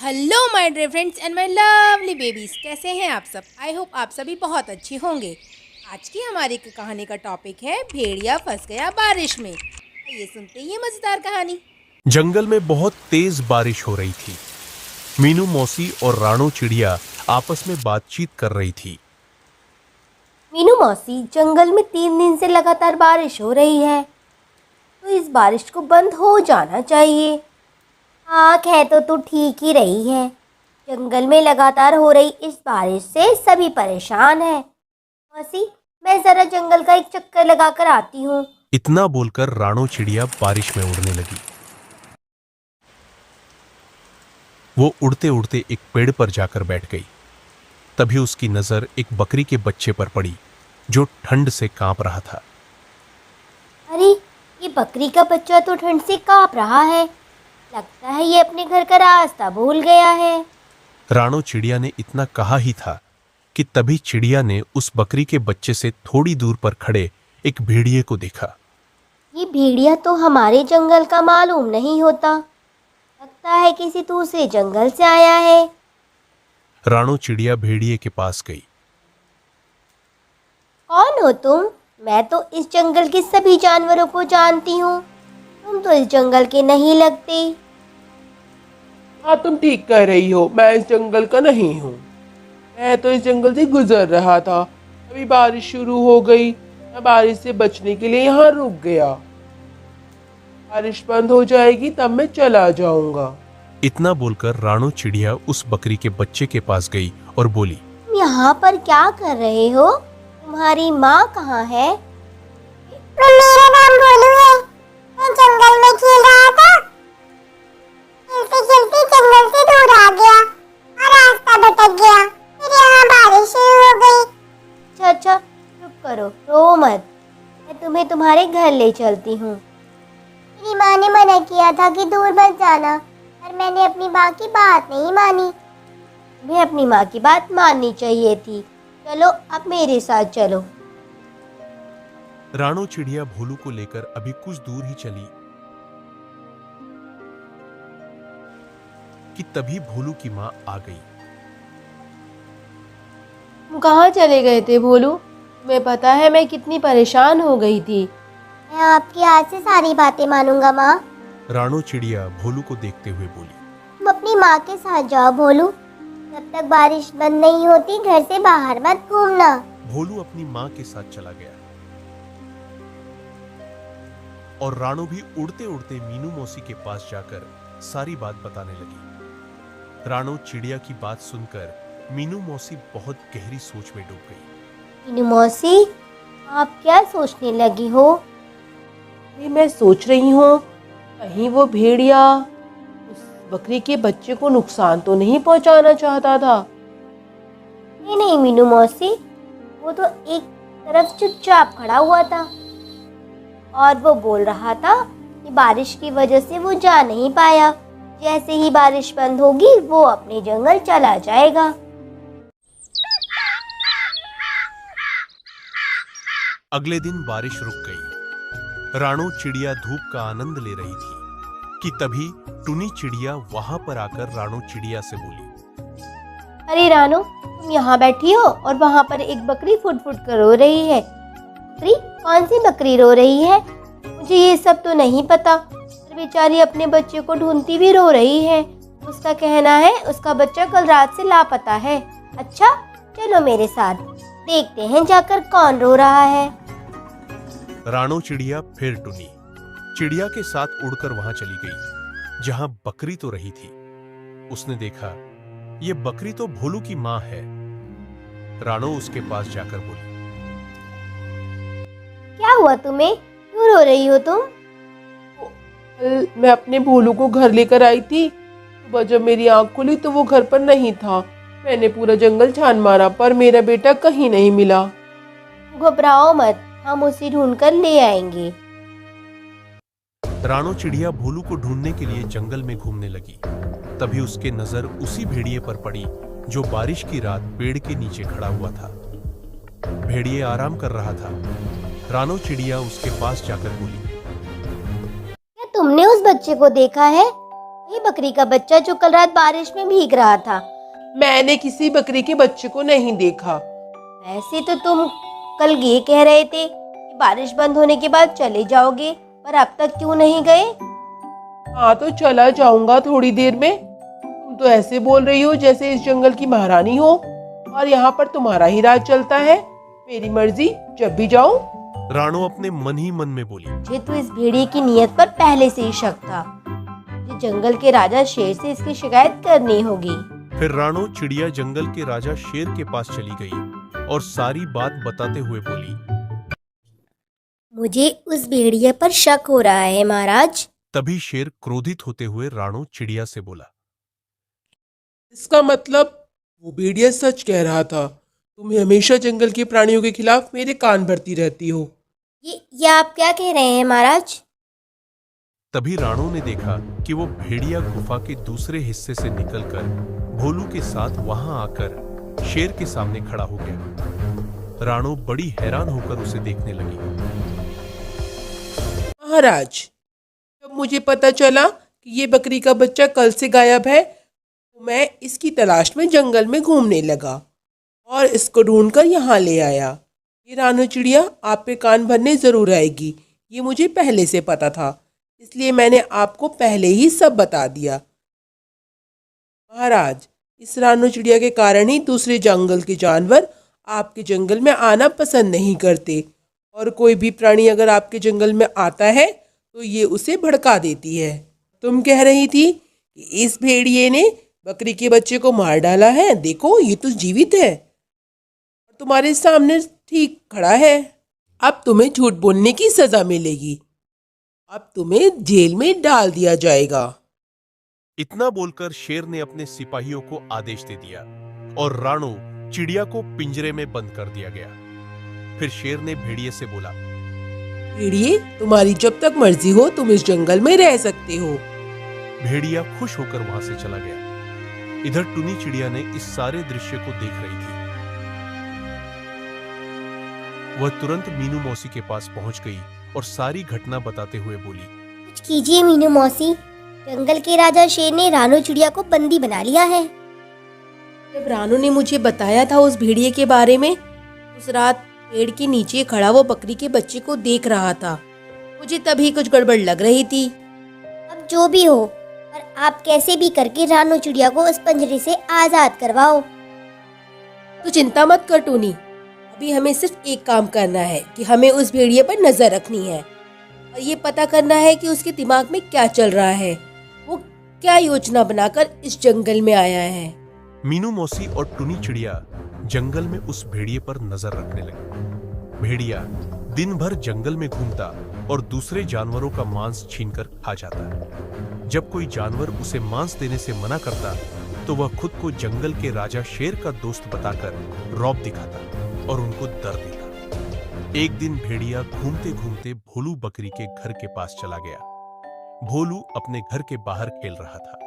Hello my dear friends and my lovely babies, कैसे हैं आप सब। आई होप आप सभी बहुत अच्छे होंगे। आज की हमारी कहानी का टॉपिक है भेड़िया फंस गया बारिश में। आइए सुनते हैं ये मजेदार कहानी। जंगल में बहुत तेज बारिश हो रही थी। मीनू मौसी और राणो चिड़िया आपस में बातचीत कर रही थी। मीनू मौसी, जंगल में 3 दिन से लगातार बारिश हो रही है, तो इस बारिश को बंद हो जाना चाहिए। हाँ, कह तो तू ठीक ही रही है। जंगल में लगातार हो रही इस बारिश से सभी परेशान हैं। मौसी, मैं ज़रा जंगल का एक चक्कर लगाकर आती हूँ। इतना बोलकर राणो चिड़िया बारिश में उड़ने लगी। वो उड़ते उड़ते एक पेड़ पर जाकर बैठ गई। तभी उसकी नजर एक बकरी के बच्चे पर पड़ी जो ठंड से कांप रहा था। अरे, ये बकरी का बच्चा तो ठंड से कांप रहा है। लगता है ये अपने घर का रास्ता भूल गया है। राणो चिड़िया ने इतना कहा ही था कि तभी चिड़िया ने उस बकरी के बच्चे से थोड़ी दूर पर खड़े एक भेड़िए को देखा। ये भेड़िया तो हमारे जंगल का मालूम नहीं होता। लगता है किसी दूसरे जंगल से आया है। राणो चिड़िया भेड़िए के पास गई। कौन हो तुम? मैं तो इस जंगल के सभी जानवरों को जानती हूँ। तुम तो इस जंगल के नहीं लगते। हाँ, तुम ठीक कह रही हो। मैं इस जंगल का नहीं हूँ। मैं तो इस जंगल से गुजर रहा था। अभी बारिश शुरू हो गई। मैं बारिश से बचने के लिए यहाँ रुक गया। बारिश बंद हो जाएगी तब मैं चला जाऊंगा। इतना बोलकर राणो चिड़िया उस बकरी के बच्चे के पास गई और बोली, तुम यहाँ पर क्या कर रहे हो? तुम्हारी माँ कहाँ है? मेरा नाम भोलू है। मैं जंगल में खेल रहा था। खेलते खेलते जंगल से दूर आ गया और रास्ता भटक गया। फिर यहाँ बारिश शुरू हो गई। अच्छा अच्छा, चुप करो, रो मत। मैं तुम्हें तुम्हारे घर ले चलती हूँ। मेरी माँ ने मना किया था कि दूर मत जाना, पर मैंने अपनी माँ की बात नहीं मानी। तुम्हें अपनी माँ की बात माननी चाहिए थी। चलो, अब मेरे साथ चलो। राणो चिड़िया भोलू को लेकर अभी कुछ दूर ही चली कि तभी भोलू की माँ आ गई। तुम कहाँ चले गए थे भोलू? तुम्हें पता है मैं कितनी परेशान हो गई थी। मैं आपकी आज से सारी बातें मानूंगा माँ। राणो चिड़िया भोलू को देखते हुए बोली, तुम अपनी माँ के साथ जाओ भोलू। जब तक बारिश बंद नहीं होती घर से बाहर मत घूमना। भोलू अपनी माँ के साथ चला गया और राणो भी उड़ते उड़ते मीनू मौसी के पास जाकर सारी बात बताने लगी। राणो चिड़िया की बात सुनकर मीनू मौसी बहुत गहरी सोच में डूब गई। मीनू मौसी, आप क्या सोचने लगी हो? अभी मैं सोच रही हूँ कहीं वो भेड़िया उस बकरी के बच्चे को नुकसान तो नहीं पहुँचाना चाहता था। नहीं नहीं मीनू मौसी, वो तो एक तरफ चुपचाप खड़ा हुआ था और वो बोल रहा था कि बारिश की वजह से वो जा नहीं पाया। जैसे ही बारिश बंद होगी वो अपने जंगल चला जाएगा। अगले दिन बारिश रुक गई। राणो चिड़िया धूप का आनंद ले रही थी कि तभी टुनी चिड़िया वहां पर आकर राणो चिड़िया से बोली, अरे रानो, तुम यहाँ बैठी हो और वहाँ पर एक बकरी फुट फुट कर रो रही है। बकरी? कौन सी बकरी रो रही है? मुझे ये सब तो नहीं पता। पर बेचारी अपने बच्चे को ढूंढती भी रो रही है। उसका कहना है उसका बच्चा कल रात से लापता है। अच्छा, चलो मेरे साथ, देखते हैं जाकर कौन रो रहा है। राणो चिड़िया फिर टुनी चिड़िया के साथ उड़कर वहां चली गई जहां बकरी तो रही थी। उसने देखा ये बकरी तो भोलू की मां है। राणो उसके पास जाकर बोली, क्या हुआ तुम्हें? क्यों रो रही हो तुम? कल मैं अपने भोलू को घर लेकर आई थी। सुबह जब मेरी आँख खुली तो वो घर पर नहीं था। मैंने पूरा जंगल छान मारा पर मेरा बेटा कहीं नहीं मिला। घबराओ मत, हम उसे ढूंढकर ले आएंगे। राणो चिड़िया भोलू को ढूंढने के लिए जंगल में घूमने लगी। तभी उसके नजर उसी भेड़िए पर पड़ी जो बारिश की रात पेड़ के नीचे खड़ा हुआ था। भेड़िए आराम कर रहा था। राणो चिड़िया उसके पास जाकर बोली, क्या तुमने उस बच्चे को देखा है? ये बकरी का बच्चा जो कल रात बारिश में भीग रहा था। मैंने किसी बकरी के बच्चे को नहीं देखा। वैसे तो तुम कल ये कह रहे थे कि बारिश बंद होने के बाद चले जाओगे, पर अब तक क्यों नहीं गए? हाँ तो चला जाऊंगा थोड़ी देर में। तुम तो ऐसे बोल रही हो जैसे इस जंगल की महारानी हो और यहाँ पर तुम्हारा ही राज चलता है। मेरी मर्जी, जब भी जाऊं। राणो अपने मन ही मन में बोली। मुझे तो इस भेड़िए की नीयत पर पहले से ही शक था। मुझे जंगल के राजा शेर से इसकी शिकायत करनी होगी। फिर राणो चिड़िया जंगल के राजा शेर के पास चली गई और सारी बात बताते हुए बोली। मुझे उस भेड़िए पर शक हो रहा है महाराज। तभी शेर क्रोधित होते हुए राणो चिड़िया से बोला। इसका मतलब वो भेड़िया सच कह रहा था। तुम हमेशा जंगल के प्राणियों के खिलाफ मेरे कान भरती रहती हो। ये आप क्या कह रहे हैं महाराज? तभी राणो ने देखा कि वो भेड़िया गुफा के दूसरे हिस्से से निकलकर भोलू के साथ वहां आकर शेर के सामने खड़ा हो गया। राणो बड़ी हैरान होकर उसे देखने लगी। महाराज, जब मुझे पता चला कि ये बकरी का बच्चा कल से गायब है तो मैं इसकी तलाश में जंगल में घूमने लगा और इसको ढूंढकर यहाँ ले आया। ये रानो चिड़िया आप पे कान भरने जरूर आएगी, ये मुझे पहले से पता था, इसलिए मैंने आपको पहले ही सब बता दिया। महाराज, इस रानो चिड़िया के कारण ही दूसरे जंगल के जानवर आपके जंगल में आना पसंद नहीं करते और कोई भी प्राणी अगर आपके जंगल में आता है तो ये उसे भड़का देती है। तुम कह रही थी कि इस भेड़िए ने बकरी के बच्चे को मार डाला है, देखो ये तो जीवित है और तुम्हारे सामने ठीक खड़ा है। अब तुम्हें झूठ बोलने की सजा मिलेगी, अब तुम्हें जेल में डाल दिया जाएगा। इतना बोलकर शेर ने अपने सिपाहियों को आदेश दे दिया और राणो चिड़िया को पिंजरे में बंद कर दिया गया। फिर शेर ने भेड़िए से बोला। भेड़िए, तुम्हारी जब तक मर्जी हो तुम इस जंगल में रह सकते हो। भेड़िया खुश होकर वहां से चला गया। इधर टुनी चिड़िया ने इस सारे दृश्य को देख रही थी। वह तुरंत मीनू मौसी के पास पहुंच गई और सारी घटना बताते हुए बोली। कुछ कीजिए मीनू मौसी, जंगल के राजा शेर ने रानो चिड़िया को बंदी बना लिया है। जब रानू ने मुझे बताया था उस भेड़िए के बारे में, उस रात पेड़ के नीचे खड़ा वो बकरी के बच्चे को देख रहा था। मुझे तभी कुछ गड़बड़ लग रही थी। अब जो भी हो, पर आप कैसे भी करके रानो चिड़िया को उस पिंजरे से आजाद करवाओ। तो चिंता मत कर टूनी, अभी हमें सिर्फ एक काम करना है कि हमें उस भेड़िए पर नजर रखनी है और ये पता करना है कि उसके दिमाग में क्या चल रहा है, वो क्या योजना बनाकर इस जंगल में आया है। मीनू मौसी और टुनी चिड़िया जंगल में उस भेड़िए पर नजर रखने लगी। भेड़िया दिन भर जंगल में घूमता और दूसरे जानवरों का मांस छीनकर खा जाता। जब कोई जानवर उसे मांस देने से मना करता तो वह खुद को जंगल के राजा शेर का दोस्त बताकर रौब दिखाता और उनको डर देता। एक दिन भेड़िया घूमते घूमते भोलू बकरी के घर के पास चला गया। भोलू अपने घर के बाहर खेल रहा था।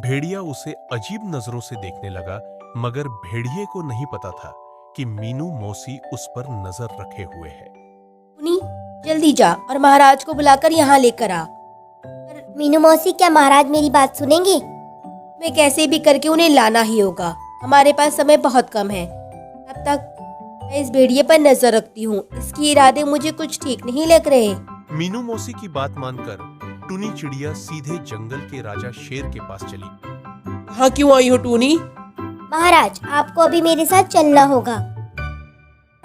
भेड़िया उसे अजीब नजरों से देखने लगा, मगर भेड़िए को नहीं पता था कि मीनू मौसी उस पर नजर रखे हुए है। टूनी, जल्दी जा और महाराज को बुलाकर यहाँ लेकर आ। मीनू मौसी, क्या महाराज मेरी बात सुनेंगे? मैं कैसे भी करके उन्हें लाना ही होगा, हमारे पास समय बहुत कम है। तब तक मैं इस भेड़िए पर नजर रखती हूँ, इसके इरादे मुझे कुछ ठीक नहीं लग रहे। मीनू मौसी की बात मानकर टुनी चिड़िया सीधे जंगल के राजा शेर के पास चली। कहाँ क्यों आई हो टूनी? महाराज, आपको अभी मेरे साथ चलना होगा।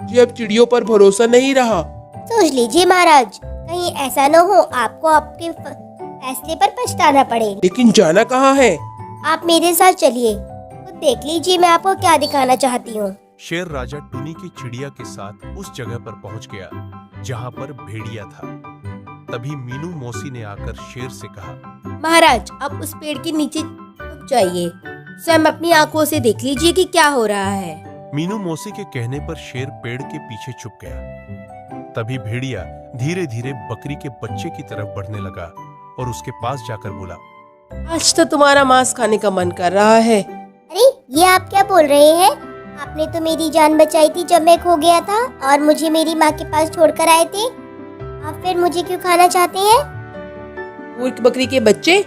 जी, अब चिड़ियों पर भरोसा नहीं रहा। सोच लीजिए महाराज, कहीं ऐसा न हो आपको आपके फैसले पर पछताना पड़े। लेकिन जाना कहाँ है? आप मेरे साथ चलिए, खुद देख लीजिए मैं आपको क्या दिखाना चाहती हूँ। शेर राजा टुनी की चिड़िया के साथ उस जगह पर पहुंच गया जहां पर भेड़िया था। तभी मीनू मौसी ने आकर शेर से कहा। महाराज, अब उस पेड़ के नीचे छुप जाइए, स्वयं अपनी आंखों से देख लीजिए कि क्या हो रहा है। मीनू मौसी के कहने पर शेर पेड़ के पीछे छुप गया। तभी भेड़िया धीरे धीरे बकरी के बच्चे की तरफ बढ़ने लगा और उसके पास जाकर बोला। आज तो तुम्हारा मांस खाने का मन कर रहा है। अरे, ये आप क्या बोल रहे हैं? आपने तो मेरी जान बचाई थी जब मैं खो गया था और मुझे मेरी माँ के पास छोड़कर आए थे। आप फिर मुझे क्यों खाना चाहते हैं? मूर्ख बकरी के बच्चे,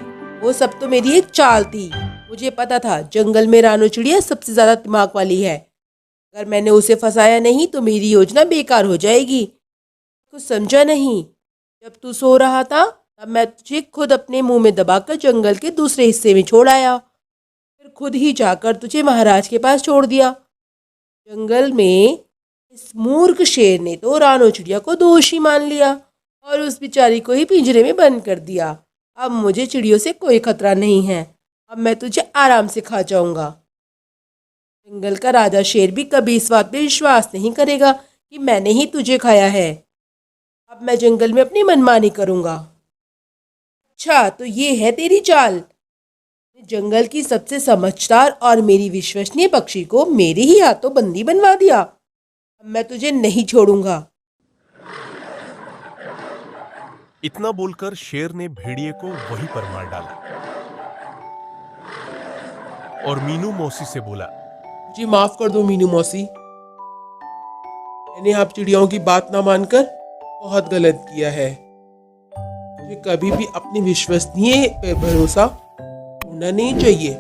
वो सब तो मेरी एक चाल थी। मुझे पता था जंगल में रानो चिड़िया सबसे ज्यादा दिमाग वाली है। अगर मैंने उसे फंसाया नहीं तो मेरी योजना बेकार हो जाएगी। कुछ समझा नहीं। जब तू सो रहा था तब मैं तुझे खुद अपने मुंह में दबाकर जंगल के दूसरे हिस्से में छोड़ आया, फिर खुद ही जाकर तुझे महाराज के पास छोड़ दिया। जंगल में इस मूर्ख शेर ने तो रानो चिड़िया को दोषी मान लिया और उस बेचारी को ही पिंजरे में बंद कर दिया। अब मुझे चिड़ियों से कोई खतरा नहीं है। अब मैं तुझे आराम से खा जाऊंगा। जंगल का राजा शेर भी कभी इस बात पे विश्वास नहीं करेगा कि मैंने ही तुझे खाया है। अब मैं जंगल में अपनी मनमानी करूंगा। अच्छा, तो ये है तेरी चाल। जंगल की सबसे समझदार और मेरी विश्वसनीय पक्षी को मेरे ही हाथों बंदी बनवा दिया। अब मैं तुझे नहीं छोड़ूंगा। इतना बोलकर शेर ने भेड़िए को वहीं पर मार डाला और मीनू मौसी से बोला, जी माफ कर दो मीनू मौसी, मैंने आप चिड़ियाओं की बात ना मानकर बहुत गलत किया है। मुझे कभी भी अपनी विश्वसनीय पे भरोसा होना नहीं चाहिए।